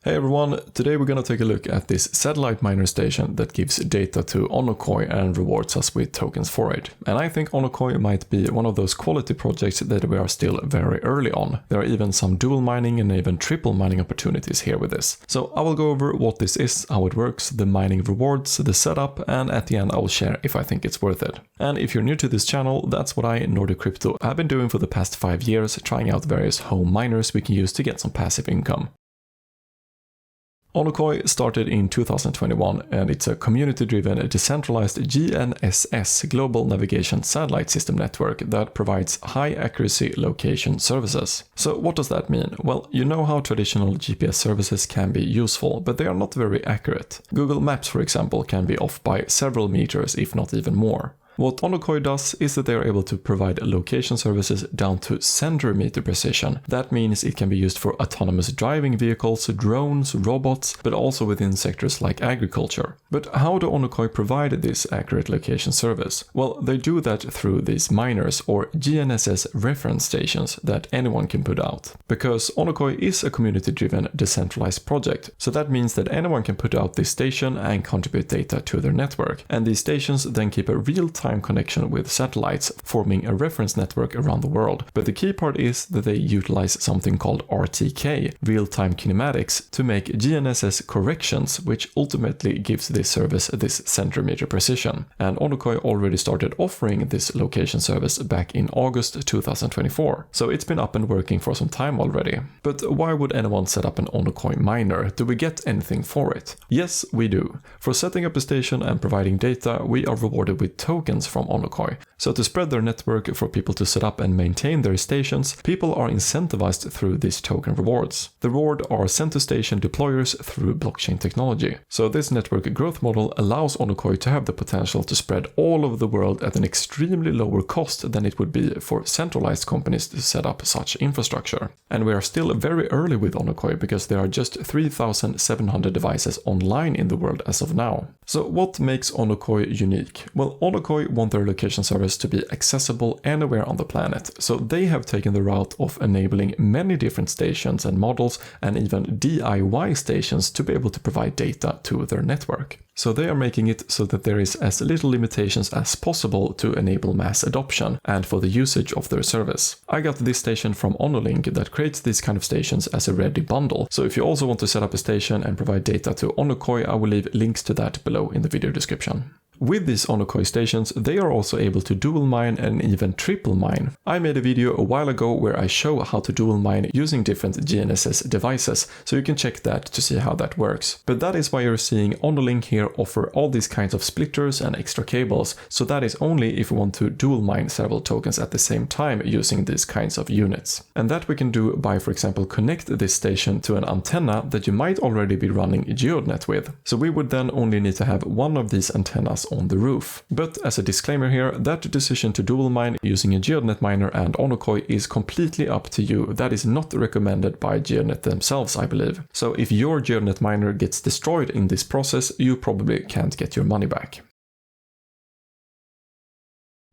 Hey everyone, today we're gonna take a look at this satellite miner station that gives data to Onocoy and rewards us with tokens for it. And I think Onocoy might be one of those quality projects that we are still very early on. There are even some dual mining and even triple mining opportunities here with this. So I will go over what this is, how it works, the mining rewards, the setup, and at the end I will share if I think it's worth it. And if you're new to this channel, that's what I, Nordic Crypto, have been doing for the past 5 years, trying out various home miners we can use to get some passive income. Onocoy started in 2021 and it's a community-driven decentralized GNSS Global Navigation Satellite System network that provides high-accuracy location services. So what does that mean? Well, you know how traditional GPS services can be useful, but they are not very accurate. Google Maps, for example, can be off by several meters, if not even more. What Onocoy does is that they are able to provide location services down to centimeter precision. That means it can be used for autonomous driving vehicles, drones, robots, but also within sectors like agriculture. But how do Onocoy provide this accurate location service? Well, they do that through these miners or GNSS reference stations that anyone can put out. Because Onocoy is a community-driven decentralized project, so that means that anyone can put out this station and contribute data to their network. And these stations then keep a real-time connection with satellites, forming a reference network around the world. But the key part is that they utilize something called RTK, real-time kinematics, to make GNSS corrections, which ultimately gives this service this centimeter precision. And Onocoy already started offering this location service back in August 2024. So it's been up and working for some time already. But why would anyone set up an Onocoy miner? Do we get anything for it? Yes, we do. For setting up a station and providing data, we are rewarded with tokens from Onocoy. So to spread their network for people to set up and maintain their stations, people are incentivized through these token rewards. The reward are sent to station deployers through blockchain technology. So this network growth model allows Onocoy to have the potential to spread all over the world at an extremely lower cost than it would be for centralized companies to set up such infrastructure. And we are still very early with Onocoy because there are just 3,700 devices online in the world as of now. So what makes Onocoy unique? Well, Onocoy want their location service to be accessible anywhere on the planet, so they have taken the route of enabling many different stations and models and even DIY stations to be able to provide data to their network. So they are making it so that there is as little limitations as possible to enable mass adoption and for the usage of their service. I got this station from onolink that creates these kind of stations as a ready bundle. So if you also want to set up a station and provide data to Onocoy, I will leave links to that below in the video description. With these Onocoy stations, they are also able to dual mine and even triple mine. I made a video a while ago where I show how to dual mine using different GNSS devices, so you can check that to see how that works. But that is why you're seeing onolink here offer all these kinds of splitters and extra cables, so that is only if you want to dual mine several tokens at the same time using these kinds of units. And that we can do by, for example, connect this station to an antenna that you might already be running GeoNet with. So we would then only need to have one of these antennas on the roof. But as a disclaimer here, that decision to dual mine using a GeoNet miner and Onocoy is completely up to you. That is not recommended by GeoNet themselves, I believe. So if your GeoNet miner gets destroyed in this process, you probably can't get your money back.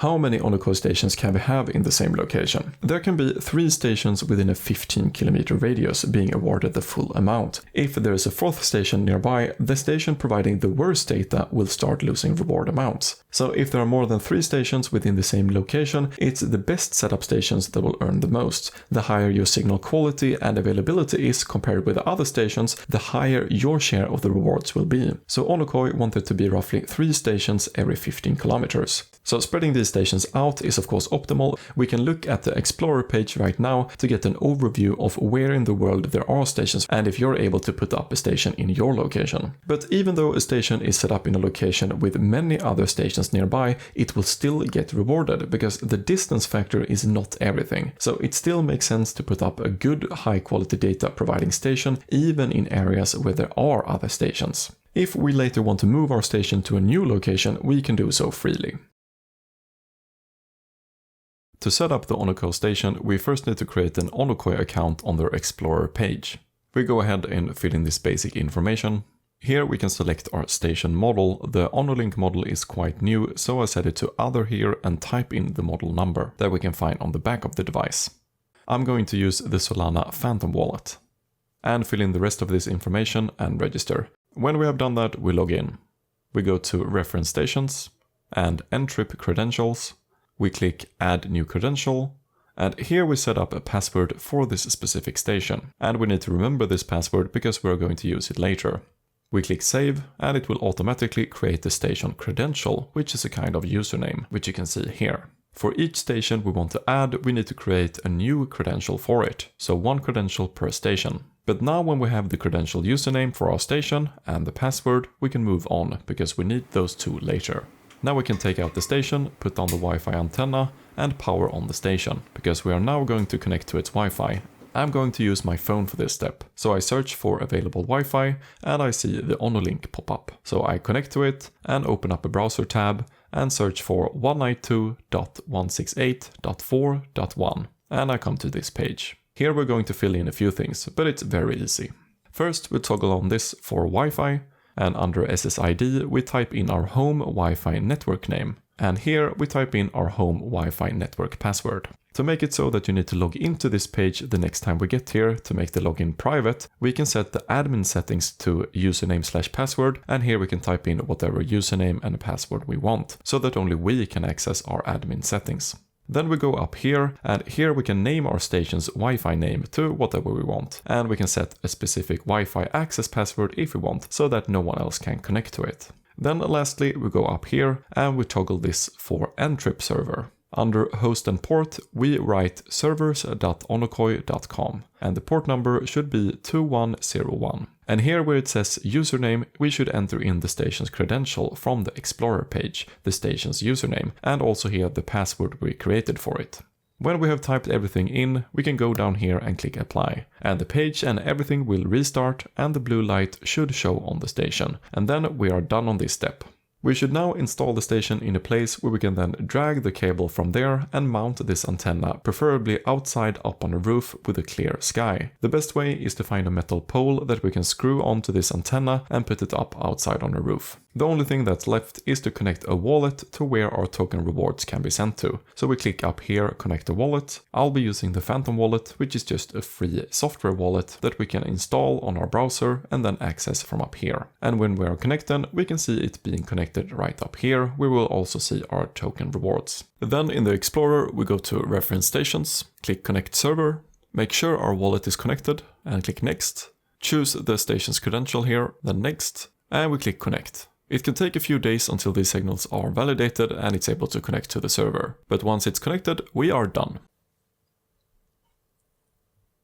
How many Onocoy stations can we have in the same location? There can be 3 stations within a 15-kilometer radius being awarded the full amount. If there is a 4th station nearby, the station providing the worst data will start losing reward amounts. So if there are more than 3 stations within the same location, it's the best setup stations that will earn the most. The higher your signal quality and availability is compared with the other stations, the higher your share of the rewards will be. So Onocoy wanted to be roughly 3 stations every 15 kilometers. So spreading these stations out is of course optimal. We can look at the Explorer page right now to get an overview of where in the world there are stations and if you're able to put up a station in your location. But even though a station is set up in a location with many other stations nearby, it will still get rewarded because the distance factor is not everything. So it still makes sense to put up a good high quality data providing station even in areas where there are other stations. If we later want to move our station to a new location, we can do so freely. To set up the Onocoy station, we first need to create an Onocoy account on their Explorer page. We go ahead and fill in this basic information. Here we can select our station model. The onolink model is quite new, so I set it to Other here and type in the model number that we can find on the back of the device. I'm going to use the Solana Phantom wallet. and fill in the rest of this information and register. When we have done that, we log in. We go to Reference Stations and Ntrip Credentials. We click Add New Credential. And here we set up a password for this specific station. And we need to remember this password because we're going to use it later. We click Save, and it will automatically create the station credential, which is a kind of username, which you can see here. For each station we want to add, we need to create a new credential for it, so 1 credential per station. But now when we have the credential username for our station and the password, we can move on, because we need those 2 later. Now we can take out the station, put on the Wi-Fi antenna, and power on the station, because we are now going to connect to its Wi-Fi. I'm going to use my phone for this step, so I search for available Wi-Fi, and I see the onolink pop up. So I connect to it, and open up a browser tab, and search for 192.168.4.1, and I come to this page. Here we're going to fill in a few things, but it's very easy. First, we toggle on this for Wi-Fi, and under SSID we type in our home Wi-Fi network name. And here we type in our home Wi-Fi network password. To make it so that you need to log into this page the next time we get here to make the login private, we can set the admin settings to username/password, and here we can type in whatever username and password we want, so that only we can access our admin settings. Then we go up here, and here we can name our station's Wi-Fi name to whatever we want, and we can set a specific Wi-Fi access password if we want, so that no one else can connect to it. Then lastly, we go up here and we toggle this for Ntrip server. Under host and port, we write servers.onocoy.com, and the port number should be 2101. And here where it says username, we should enter in the station's credential from the Explorer page, the station's username, and also here the password we created for it. When we have typed everything in, we can go down here and click apply, and the page and everything will restart, and the blue light should show on the station, and then we are done on this step. We should now install the station in a place where we can then drag the cable from there and mount this antenna, preferably outside up on a roof with a clear sky. The best way is to find a metal pole that we can screw onto this antenna and put it up outside on a roof. The only thing that's left is to connect a wallet to where our token rewards can be sent to. So we click up here, connect a wallet. I'll be using the Phantom wallet, which is just a free software wallet that we can install on our browser and then access from up here. And when we are connected, we can see it being connected right up here. We will also see our token rewards. Then in the Explorer, we go to Reference Stations, click Connect Server, make sure our wallet is connected, and click Next. Choose the station's credential here, then Next, and we click Connect. It can take a few days until these signals are validated and it's able to connect to the server. But once it's connected, we are done.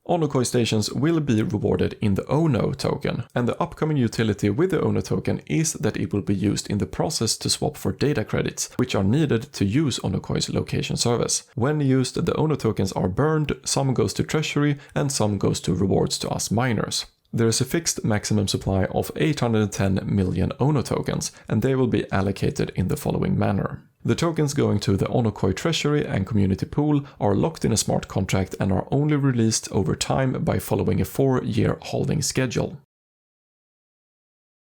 Onocoy stations will be rewarded in the Ono token, and the upcoming utility with the Ono token is that it will be used in the process to swap for data credits, which are needed to use Onocoy's location service. When used, the Ono tokens are burned, some goes to treasury and some goes to rewards to us miners. There is a fixed maximum supply of 810 million Ono tokens, and they will be allocated in the following manner. The tokens going to the Onocoy treasury and community pool are locked in a smart contract and are only released over time by following a 4-year holding schedule.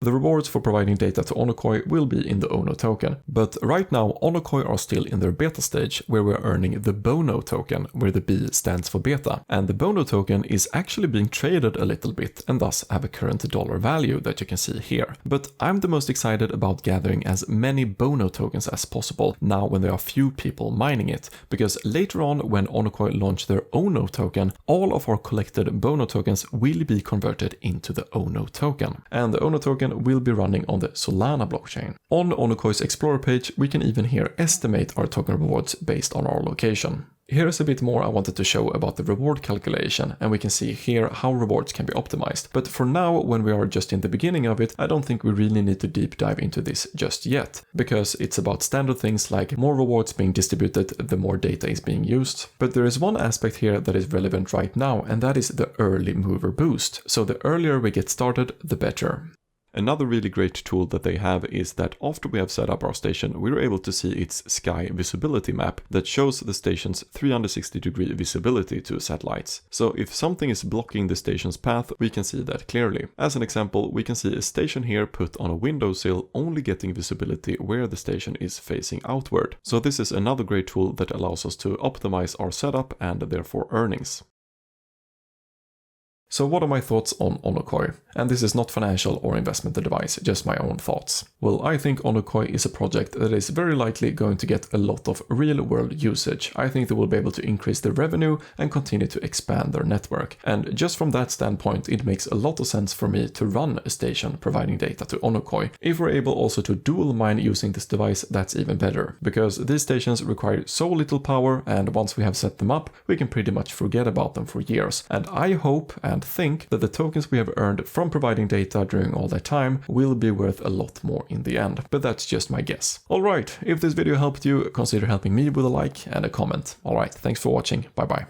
The rewards for providing data to Onocoy will be in the Ono token, but right now Onocoy are still in their beta stage where we're earning the Bono token, where the B stands for beta, and the Bono token is actually being traded a little bit and thus have a current dollar value that you can see here. But I'm the most excited about gathering as many Bono tokens as possible now when there are few people mining it, because later on when Onocoy launch their Ono token, all of our collected Bono tokens will be converted into the Ono token, and the Ono token will be running on the Solana blockchain. On Onocoy's Explorer page, we can even here estimate our token rewards based on our location. Here is a bit more I wanted to show about the reward calculation, and we can see here how rewards can be optimized. But for now, when we are just in the beginning of it, I don't think we really need to deep dive into this just yet, because it's about standard things like more rewards being distributed the more data is being used. But there is one aspect here that is relevant right now, and that is the early mover boost. So the earlier we get started, the better. Another really great tool that they have is that after we have set up our station, we're able to see its sky visibility map that shows the station's 360-degree visibility to satellites. So if something is blocking the station's path, we can see that clearly. As an example, we can see a station here put on a windowsill only getting visibility where the station is facing outward. So this is another great tool that allows us to optimize our setup and therefore earnings. So what are my thoughts on Onocoy? And this is not financial or investment advice, just my own thoughts. Well, I think Onocoy is a project that is very likely going to get a lot of real-world usage. I think they will be able to increase their revenue and continue to expand their network. And just from that standpoint, it makes a lot of sense for me to run a station providing data to Onocoy. If we're able also to dual mine using this device, that's even better, because these stations require so little power, and once we have set them up, we can pretty much forget about them for years. And I hope and think that the tokens we have earned from providing data during all that time will be worth a lot more in the end, but that's just my guess. Alright, if this video helped you, consider helping me with a like and a comment. Alright, thanks for watching, bye bye.